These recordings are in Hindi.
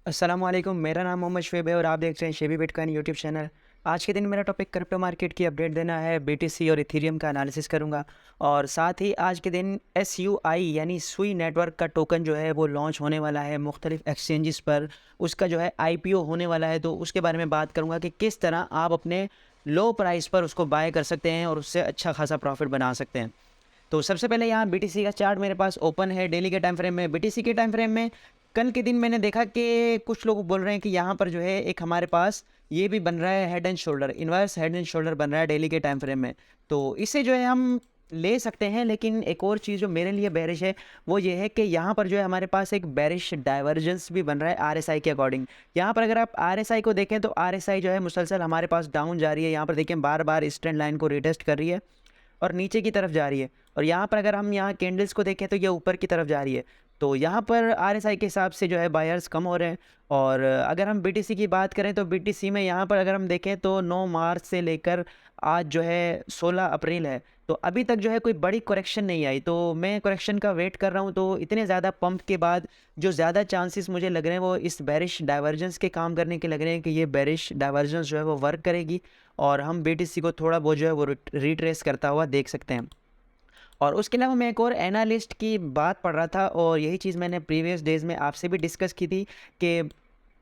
अस्सलामुअलैकुम, मेरा नाम मोहम्मद शुएब है और आप देख रहे हैं शेबी बिटकॉइन यूट्यूब चैनल। आज के दिन मेरा टॉपिक क्रिप्टो मार्केट की अपडेट देना है। बीटीसी और इथेरियम का एनालिसिस करूंगा और साथ ही आज के दिन एसयूआई यानी सुई नेटवर्क का टोकन जो है वो लॉन्च होने वाला है मुख्तलिफ एक्सचेंजेस पर। उसका जो है आईपीओ होने वाला है, तो उसके बारे में बात करूंगा कि किस तरह आप अपने लो प्राइस पर उसको बाय कर सकते हैं और उससे अच्छा खासा प्रॉफिट बना सकते हैं। तो सबसे पहले यहाँ बीटीसी का चार्ट मेरे पास ओपन है डेली के टाइम फ्रेम में। बीटीसी के टाइम फ्रेम में कल के दिन मैंने देखा कि कुछ लोग बोल रहे हैं कि यहाँ पर जो है एक हमारे पास ये भी बन रहा है head and shoulder, inverse head and shoulder बन रहा है डेली के टाइम फ्रेम में। तो इससे जो है हम ले सकते हैं, लेकिन एक और चीज़ जो मेरे लिए बेरिश है वो ये है कि यहाँ पर जो है हमारे पास एक बेरिश डाइवर्जेंस भी बन रहा है आरएसआई के अकॉर्डिंग। यहाँ पर अगर आप आरएसआई को देखें तो आरएसआई जो है मुसलसल हमारे पास डाउन जा रही है। यहाँ पर देखें बार बार इस ट्रेंड लाइन को रिटेस्ट कर रही है और नीचे की तरफ जा रही है। और यहाँ पर अगर हम यहाँ कैंडल्स को देखें तो ये ऊपर की तरफ जा रही है। तो यहाँ पर आरएसआई के हिसाब से जो है बायर्स कम हो रहे हैं। और अगर हम बीटीसी की बात करें तो बीटीसी में यहाँ पर अगर हम देखें तो 9 मार्च से लेकर आज जो है 16 अप्रैल है, तो अभी तक जो है कोई बड़ी करेक्शन नहीं आई। तो मैं करेक्शन का वेट कर रहा हूँ। तो इतने ज़्यादा पंप के बाद जो ज़्यादा चांसेस मुझे लग रहे हैं वो इस बेरिश डाइवर्जेंस के काम करने के लग रहे हैं कि ये बेरिश डाइवर्जेंस जो है वो वर्क करेगी और हम बीटीसी को थोड़ा बहुत जो है वो रिट्रेस करता हुआ देख सकते हैं। और उसके अलावा मैं एक और एनालिस्ट की बात पढ़ रहा था और यही चीज़ मैंने प्रीवियस डेज़ में आपसे भी डिस्कस की थी कि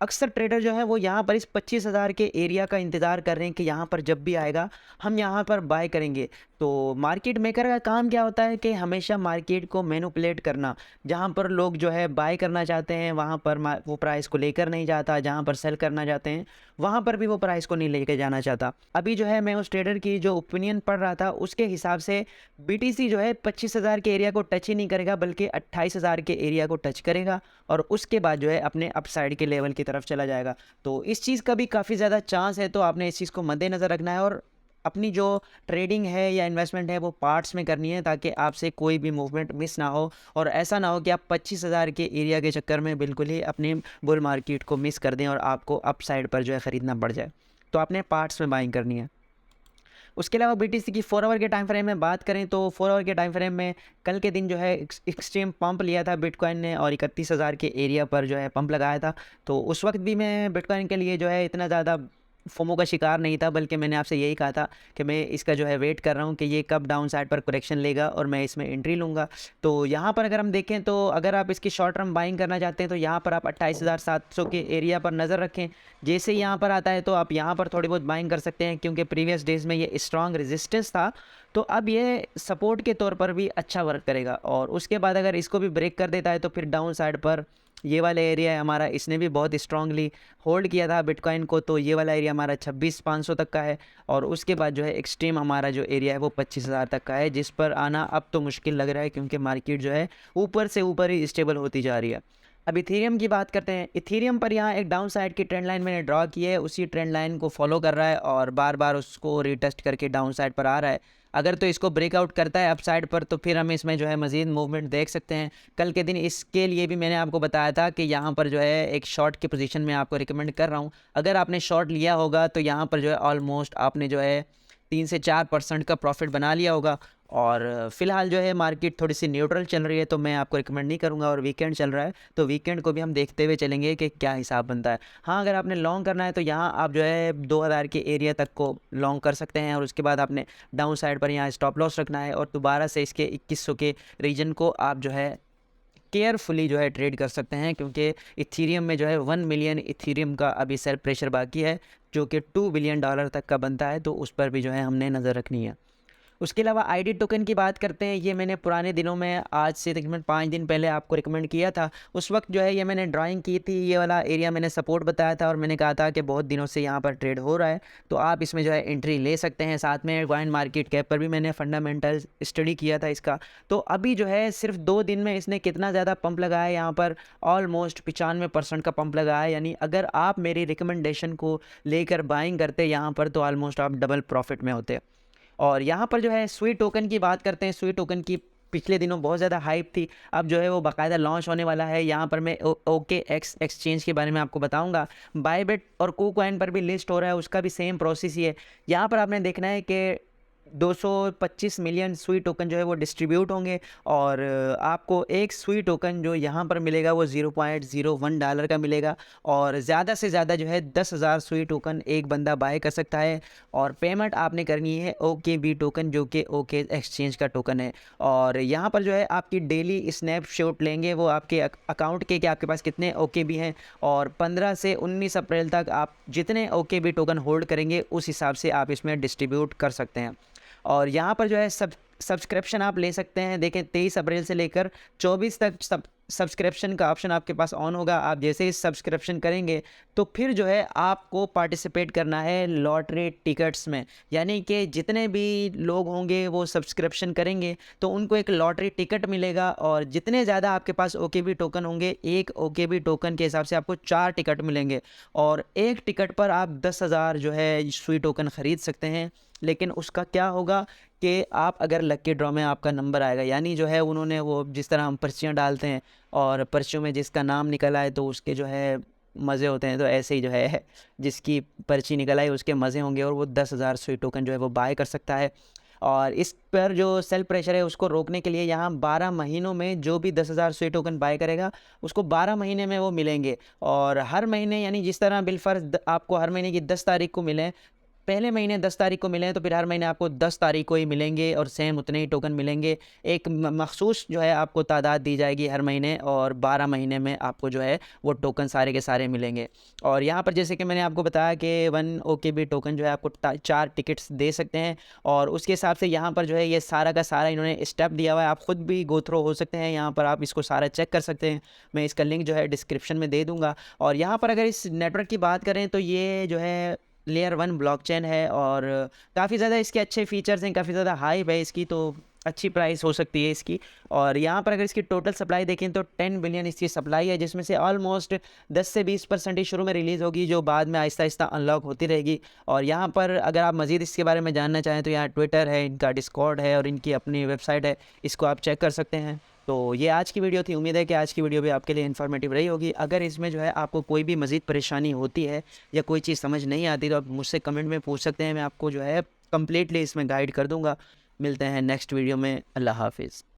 अक्सर ट्रेडर जो है वो यहाँ पर इस 25,000 के एरिया का इंतज़ार कर रहे हैं कि यहाँ पर जब भी आएगा हम यहाँ पर बाय करेंगे। तो मार्केट मेकर का काम क्या होता है कि हमेशा मार्केट को मैनिपुलेट करना। जहाँ पर लोग जो है बाय करना चाहते हैं वहाँ पर वो प्राइस को लेकर नहीं जाता, जहाँ पर सेल करना चाहते हैं वहाँ पर भी वो प्राइस को नहीं लेकर जाना चाहता। अभी जो है मैं उस ट्रेडर की जो ओपिनियन पढ़ रहा था उसके हिसाब से बीटीसी जो है 25,000 के एरिया को टच ही नहीं करेगा बल्कि 28,000 के एरिया को टच करेगा और उसके बाद जो है अपने अपसाइड के लेवल की तरफ चला जाएगा। तो इस चीज़ का भी काफ़ी ज़्यादा चांस है, तो आपने इस चीज़ को मद्देनज़र रखना है और अपनी जो ट्रेडिंग है या इन्वेस्टमेंट है वो पार्ट्स में करनी है ताकि आपसे कोई भी मूवमेंट मिस ना हो और ऐसा ना हो कि आप 25,000 के एरिया के चक्कर में बिल्कुल ही अपने बुल मार्केट को मिस कर दें और आपको अप साइड पर जो है ख़रीदना पड़ जाए। तो आपने पार्ट्स में बाइंग करनी है। उसके अलावा बीटीसी की 4 आवर के टाइम फ्रेम में बात करें तो 4 आवर के टाइम फ्रेम में कल के दिन जो है एक्सट्रीम पंप लिया था बिटकॉइन ने और 31,000 के एरिया पर जो है पंप लगाया था। तो उस वक्त भी मैं बिटकॉइन के लिए जो है इतना ज़्यादा फोमो का शिकार नहीं था, बल्कि मैंने आपसे यही कहा था कि मैं इसका जो है वेट कर रहा हूँ कि ये कब डाउन साइड पर करेक्शन लेगा और मैं इसमें एंट्री लूँगा। तो यहाँ पर अगर हम देखें तो अगर आप इसकी शॉर्ट टर्म बाइंग करना चाहते हैं तो यहाँ पर आप 28,700 के एरिया पर नज़र रखें। जैसे ही यहाँ पर आता है तो आप यहाँ पर थोड़ी बहुत बाइंग कर सकते हैं क्योंकि प्रीवियस डेज़ में ये स्ट्रॉन्ग रेजिस्टेंस था। तो अब ये सपोर्ट के तौर पर भी अच्छा वर्क करेगा और उसके बाद अगर इसको भी ब्रेक कर देता है तो फिर डाउन साइड पर ये वाला एरिया है हमारा, इसने भी बहुत स्ट्रांगली होल्ड किया था बिटकॉइन को। तो ये वाला एरिया हमारा 26,500 तक का है और उसके बाद जो है एक्सट्रीम हमारा जो एरिया है वो 25,000 तक का है, जिस पर आना अब तो मुश्किल लग रहा है क्योंकि मार्केट जो है ऊपर से ऊपर ही स्टेबल होती जा रही है। अब इथेरियम की बात करते हैं। इथेरियम पर यहाँ एक डाउन साइड की ट्रेंड लाइन मैंने ड्रॉ की है, उसी ट्रेंड लाइन को फॉलो कर रहा है और बार बार उसको रिटेस्ट करके डाउन साइड पर आ रहा है। अगर तो इसको ब्रेकआउट करता है अप साइड पर तो फिर हम इसमें जो है मज़ीद मूवमेंट देख सकते हैं। कल के दिन इसके लिए भी मैंने आपको बताया था कि यहाँ पर जो है एक शॉर्ट की पोजीशन में आपको रिकमेंड कर रहा हूँ। अगर आपने शॉर्ट लिया होगा तो यहाँ पर जो है ऑलमोस्ट आपने जो है 3 से 4% का प्रॉफिट बना लिया होगा। और फिलहाल जो है मार्केट थोड़ी सी न्यूट्रल चल रही है तो मैं आपको रिकमेंड नहीं करूंगा और वीकेंड चल रहा है तो वीकेंड को भी हम देखते हुए चलेंगे कि क्या हिसाब बनता है। हाँ, अगर आपने लॉन्ग करना है तो यहाँ आप जो है 2,000 के एरिया तक को लॉन्ग कर सकते हैं और उसके बाद आपने डाउन साइड पर यहाँ स्टॉप लॉस रखना है और दोबारा से इसके 2100 के रीजन को आप जो है केयरफुली जो है ट्रेड कर सकते हैं क्योंकि इथेरियम में जो है 1 मिलियन इथेरियम का अभी सेल प्रेशर बाकी है जो कि $2 बिलियन तक का बनता है, तो उस पर भी जो है हमने नज़र रखनी है। उसके अलावा आईडी टोकन की बात करते हैं। ये मैंने पुराने दिनों में आज से तकरीबन 5 दिन पहले आपको रिकमेंड किया था। उस वक्त जो है ये मैंने ड्राइंग की थी, ये वाला एरिया मैंने सपोर्ट बताया था और मैंने कहा था कि बहुत दिनों से यहाँ पर ट्रेड हो रहा है तो आप इसमें जो है एंट्री ले सकते हैं। साथ में कॉइन मार्केट कैप पर भी मैंने फंडामेंटल स्टडी किया था इसका। तो अभी जो है सिर्फ 2 दिन में इसने कितना ज़्यादा पंप लगाया है, यहाँ पर ऑलमोस्ट 95% का पंप लगाया है। यानी अगर आप मेरी रिकमेंडेशन को लेकर बाइंग करते यहाँ पर तो ऑलमोस्ट आप डबल प्रॉफिट में होते। और यहाँ पर जो है सुई टोकन की बात करते हैं। सुई टोकन की पिछले दिनों बहुत ज़्यादा हाइप थी, अब जो है वो बाकायदा लॉन्च होने वाला है। यहाँ पर मैं ओके एक्स एक्सचेंज के बारे में आपको बताऊंगा। बायबिट और कूकॉइन पर भी लिस्ट हो रहा है, उसका भी सेम प्रोसेस ही है। यहाँ पर आपने देखना है कि 225 मिलियन सुई टोकन जो है वो डिस्ट्रीब्यूट होंगे और आपको एक सुई टोकन जो यहाँ पर मिलेगा वो $0.01 का मिलेगा और ज़्यादा से ज़्यादा जो है 10,000 सुई टोकन एक बंदा बाय कर सकता है और पेमेंट आपने करनी है OKB टोकन जो कि ओके एक्सचेंज का टोकन है। और यहाँ पर जो है आपकी डेली स्नैपशॉट लेंगे वो आपके अकाउंट के कि आपके पास कितने OKB हैं और 15 से 19 अप्रैल तक आप जितने OKB टोकन होल्ड करेंगे उस हिसाब से आप इसमें डिस्ट्रीब्यूट कर सकते हैं। और यहाँ पर जो है सब्सक्रिप्शन आप ले सकते हैं। देखें 23 अप्रैल से लेकर 24 तक सब्सक्रिप्शन का ऑप्शन आपके पास ऑन होगा। आप जैसे ही सब्सक्रिप्शन करेंगे तो फिर जो है आपको पार्टिसिपेट करना है लॉटरी टिकट्स में, यानी कि जितने भी लोग होंगे वो सब्सक्रिप्शन करेंगे तो उनको एक लॉटरी टिकट मिलेगा और जितने ज़्यादा आपके पास OKB टोकन होंगे, एक OKB टोकन के हिसाब से आपको 4 टिकट मिलेंगे और एक टिकट पर आप 10,000 जो है सुई टोकन ख़रीद सकते हैं। लेकिन उसका क्या होगा कि आप अगर लकी ड्रॉ में आपका नंबर आएगा, यानी जो है उन्होंने वो जिस तरह हम पर्चियाँ डालते हैं और पर्चियों में जिसका नाम निकल आए तो उसके जो है मज़े होते हैं, तो ऐसे ही जो है जिसकी पर्ची निकल आई उसके मज़े होंगे और वो 10,000 सुई टोकन जो है वो बाय कर सकता है। और इस पर जो सेल प्रेशर है उसको रोकने के लिए यहाँ 12 महीनों में जो भी 10,000 सुई टोकन बाय करेगा उसको 12 महीने में वो मिलेंगे और हर महीने, यानी जिस तरह बिलफर्ज आपको हर महीने की 10 तारीख को मिले, पहले महीने 10 तारीख को मिले हैं तो फिर हर महीने आपको 10 तारीख को ही मिलेंगे और सेम उतने ही टोकन मिलेंगे। एक मखसूस जो है आपको तादाद दी जाएगी हर महीने और 12 महीने में आपको जो है वो टोकन सारे के सारे मिलेंगे। और यहाँ पर जैसे कि मैंने आपको बताया कि 1 OKB टोकन जो है आपको 4 टिकट्स दे सकते हैं और उसके हिसाब से यहाँ पर जो है ये सारा का सारा इन्होंने स्टेप दिया हुआ है। आप ख़ुद भी गो थ्रो हो सकते हैं, यहाँ पर आप इसको सारा चेक कर सकते हैं। मैं इसका लिंक जो है डिस्क्रिप्शन में दे दूँगा। और यहाँ पर अगर इस नेटवर्क की बात करें तो ये जो है लेयर 1 ब्लॉकचेन है और काफ़ी ज़्यादा इसके अच्छे फीचर्स हैं, काफ़ी ज़्यादा हाइप है इसकी, तो अच्छी प्राइस हो सकती है इसकी। और यहाँ पर अगर इसकी टोटल सप्लाई देखें तो 10 बिलियन इसकी सप्लाई है, जिसमें से ऑलमोस्ट 10 से 20% ही शुरू में रिलीज़ होगी जो बाद में आहिस्ता आहिस्ता अनलॉक होती रहेगी। और यहाँ पर अगर आप मज़ीद इसके बारे में जानना चाहें तो यहाँ ट्विटर है, इनका डिस्कॉर्ड है और इनकी अपनी वेबसाइट है, इसको आप चेक कर सकते हैं। तो ये आज की वीडियो थी। उम्मीद है कि आज की वीडियो भी आपके लिए इन्फॉर्मेटिव रही होगी। अगर इसमें जो है आपको कोई भी मज़ीद परेशानी होती है या कोई चीज़ समझ नहीं आती तो आप मुझसे कमेंट में पूछ सकते हैं, मैं आपको जो है कम्प्लीटली इसमें गाइड कर दूँगा। मिलते हैं नेक्स्ट वीडियो में। अल्लाह हाफ़िज़।